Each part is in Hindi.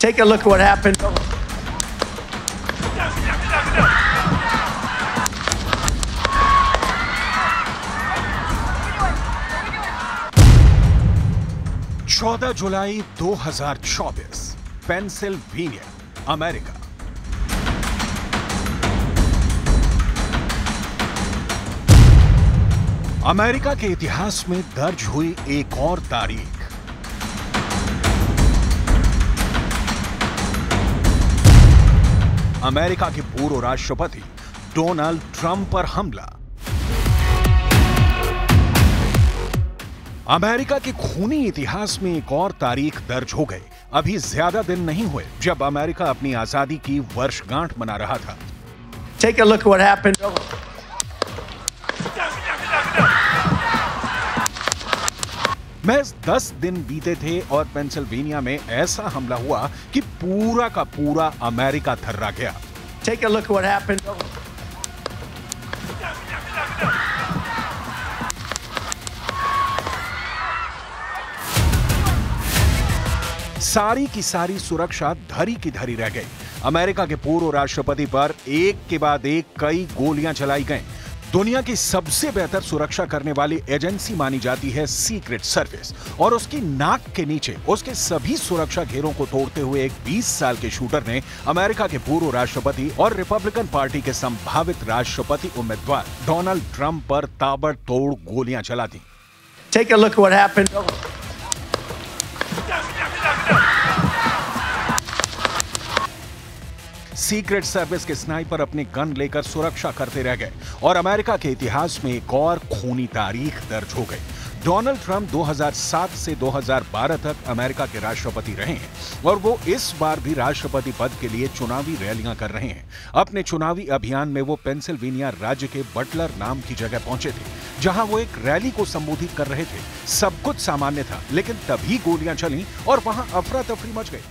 Take a look at what happened. चौदह जुलाई 2024, पेंसिल्वेनिया, अमेरिका। अमेरिका के इतिहास में दर्ज हुई एक और तारीख। अमेरिका के पूर्व राष्ट्रपति डोनाल्ड ट्रंप पर हमला। अमेरिका के खूनी इतिहास में एक और तारीख दर्ज हो गई। अभी ज्यादा दिन नहीं हुए जब अमेरिका अपनी आजादी की वर्षगांठ मना रहा था। Take a look at what happened. महज 10 दिन बीते थे और पेंसिल्वेनिया में ऐसा हमला हुआ कि पूरा का पूरा अमेरिका थर्रा गया। Take a look at what happened. सारी की सारी सुरक्षा धरी की धरी रह गई। अमेरिका के पूर्व राष्ट्रपति पर एक के बाद एक कई गोलियां चलाई गईं। दुनिया की सबसे बेहतर सुरक्षा करने वाली एजेंसी मानी जाती है सीक्रेट सर्विस, और उसकी नाक के नीचे उसके सभी सुरक्षा घेरों को तोड़ते हुए एक 20 साल के शूटर ने अमेरिका के पूर्व राष्ट्रपति और रिपब्लिकन पार्टी के संभावित राष्ट्रपति उम्मीदवार डोनाल्ड ट्रंप पर ताबड़तोड़ गोलियां चला दी। Take a look at what happened. Secret service के स्नाइपर अपने गन लेकर सुरक्षा करते रह गए और अमेरिका के इतिहास में एक और खूनी तारीख दर्ज हो गई। डोनाल्ड ट्रंप 2007 से 2012 तक अमेरिका के राष्ट्रपति रहे हैं और वो इस बार भी राष्ट्रपति पद के लिए चुनावी रैलियां कर रहे हैं। अपने चुनावी अभियान में वो पेंसिल्वेनिया राज्य के बटलर नाम की जगह पहुंचे थे, जहां वो एक रैली को संबोधित कर रहे थे। सब कुछ सामान्य था, लेकिन तभी गोलियां चली और वहां अफरा तफरी मच गई।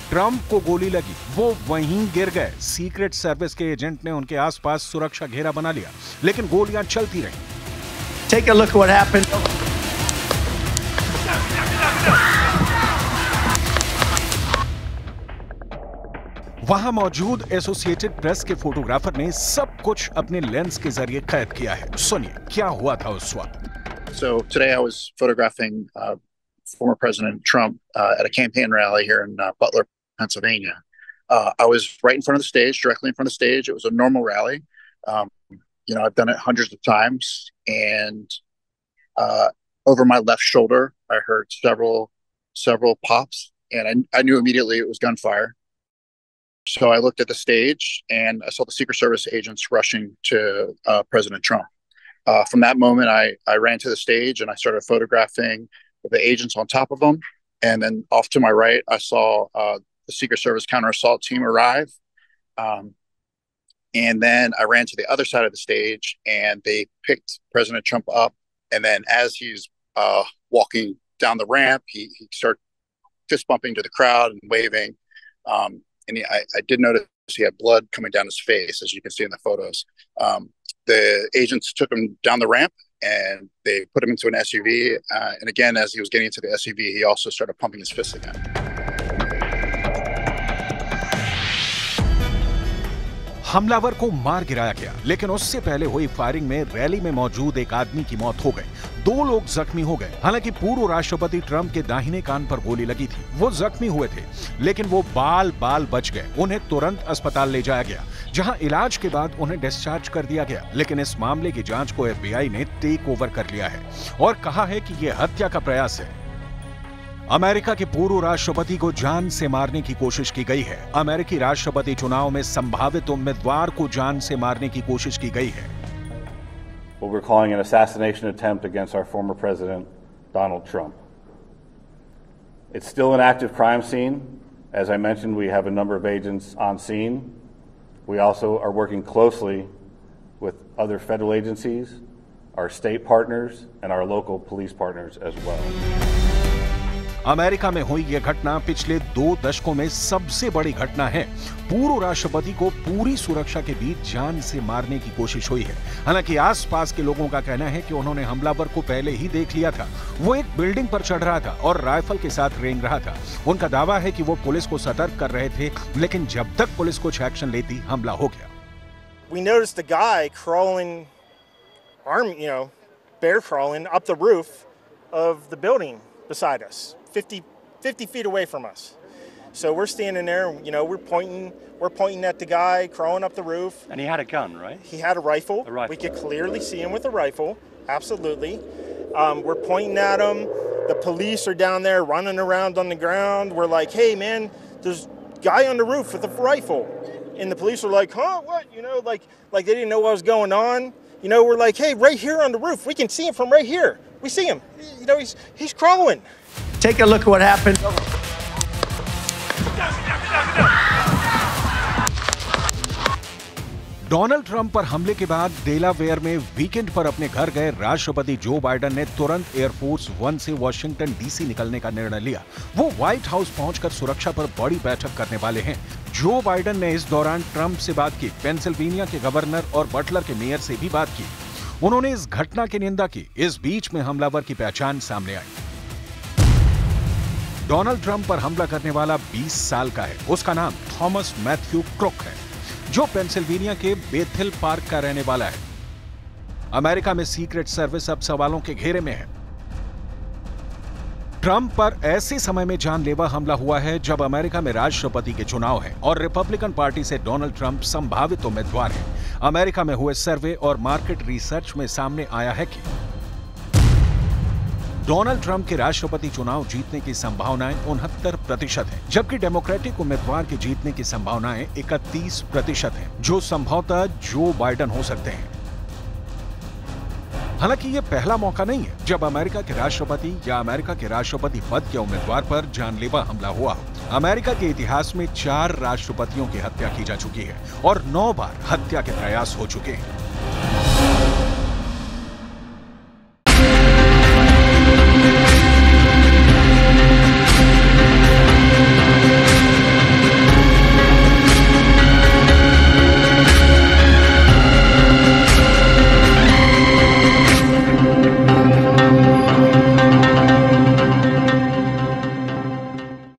ट्रंप को गोली लगी, वो वहीं गिर गए। सीक्रेट सर्विस के एजेंट ने उनके आसपास सुरक्षा घेरा बना लिया, लेकिन गोलियां चलती रहीं। Take a look at what happened. वहां मौजूद एसोसिएटेड प्रेस के फोटोग्राफर ने सब कुछ अपने लेंस के जरिए कैद किया है। सुनिए क्या हुआ था उस वक्त। So today I was photographing former President Trump at a campaign rally here in Butler, Pennsylvania. I was right in front of the stage, directly in front of the stage. It was a normal rally. I've done it hundreds of times, and over my left shoulder, I heard several pops, and I knew immediately it was gunfire. So I looked at the stage, and I saw the Secret Service agents rushing to President Trump. From that moment, I ran to the stage and I started photographing the agents on top of them. And then off to my right, I saw the Secret Service counter assault team arrive. And then I ran to the other side of the stage and they picked President Trump up. And then as he's walking down the ramp, he started fist bumping to the crowd and waving. And I did notice he had blood coming down his face, as you can see in the photos. The agents took him down the ramp and they put him into an SUV. And again, as he was getting into the SUV, he also started pumping his fists again. हमलावर को मार गिराया गया, लेकिन उससे पहले हुई फायरिंग में रैली में मौजूद एक आदमी की मौत हो गई। 2 लोग जख्मी हो गए। हालांकि पूर्व राष्ट्रपति ट्रंप के दाहिने कान पर गोली लगी थी। वो जख्मी हुए थे, लेकिन वो बाल बच गए। उन्हें तुरंत अस्पताल ले जाया गया, जहां इलाज के बाद उन्हें डिस्चार्ज कर दिया गया। लेकिन इस मामले की जांच को FBI ने टेक ओवर कर लिया है और कहा है कि यह हत्या का प्रयास है। अमेरिका के पूर्व राष्ट्रपति को जान से मारने की कोशिश की गई है। अमेरिकी राष्ट्रपति चुनाव में संभावित उम्मीदवार को जान से मारने की कोशिश की गई है। What we're calling an assassination attempt against our former president, Donald Trump. It's still an active crime scene. As I mentioned, we have a number of agents on scene. We also are working closely with other federal agencies, our state partners, and our local police partners as well. America में हुई यह घटना पिछले 2 दशकों में सबसे बड़ी घटना है। पूर्व राष्ट्रपति को पूरी सुरक्षा के बीच जान से मारने की कोशिश हुई है। हालांकि आसपास के लोगों का कहना है कि उन्होंने हमलावर को पहले ही देख लिया था। वो एक बिल्डिंग पर चढ़ रहा था और राइफल के साथ रेंग रहा था। उनका दावा है कि वो पुलिस को सतर्क कर रहे थे, लेकिन जब तक पुलिस कुछ एक्शन लेती, हमला हो गया। We noticed a guy crawling, bear crawling up the roof of the building beside us, 50 feet away from us. So we're standing there, we're pointing at the guy crawling up the roof. And he had a gun, right? He had a rifle. A rifle. We could clearly see him with a rifle. Absolutely. We're pointing at him. The police are down there running around on the ground. We're like, hey man, there's a guy on the roof with a rifle. And the police are like, huh, what? Like they didn't know what was going on. We're like, hey, right here on the roof. We can see him from right here. We see him. He's crawling. Take a look at what happened. Donald Trump पर हमले के बाद डेलावेयर में वीकेंड पर अपने घर गए राष्ट्रपति जो बाइडेन ने तुरंत एयरफोर्स 1 से वॉशिंगटन डीसी निकलने का निर्णय लिया। वो व्हाइट हाउस पहुंचकर सुरक्षा पर बड़ी बैठक करने वाले हैं। जो बाइडेन ने इस दौरान ट्रंप से बात की, पेंसिल्वेनिया के गवर्नर और बटलर के मेयर से भी बात की। उन्होंने इस घटना की निंदा की। इस बीच में हमलावर की पहचान सामने आई। डोनाल्ड ट्रंप पर हमला करने वाला 20 साल का है। उसका नाम थॉमस मैथ्यू क्रुक है, जो पेंसिल्वेनिया के बेथिल पार्क का रहने वाला है। अमेरिका में सीक्रेट सर्विस अब सवालों के घेरे में है। ट्रंप पर ऐसे समय में जानलेवा हमला हुआ है जब अमेरिका में राष्ट्रपति के चुनाव हैं और रिपब्लिकन पार्टी से डोनाल्ड ट्रंप संभावित उम्मीदवार हैं। अमेरिका में हुए सर्वे और मार्केट रिसर्च में सामने आया है कि डोनाल्ड ट्रंप के राष्ट्रपति चुनाव जीतने की संभावनाएं 69% है, जबकि डेमोक्रेटिक उम्मीदवार के जीतने की संभावनाएं 31% हैं, जो संभवतः जो बाइडेन हो सकते हैं। हालांकि यह पहला मौका नहीं है जब अमेरिका के राष्ट्रपति या अमेरिका के राष्ट्रपति पद के उम्मीदवार पर जानलेवा हमला हुआ। अमेरिका के इतिहास में 4 राष्ट्रपतियों की हत्या की जा चुकी है और 9 बार हत्या के प्रयास हो चुके हैं।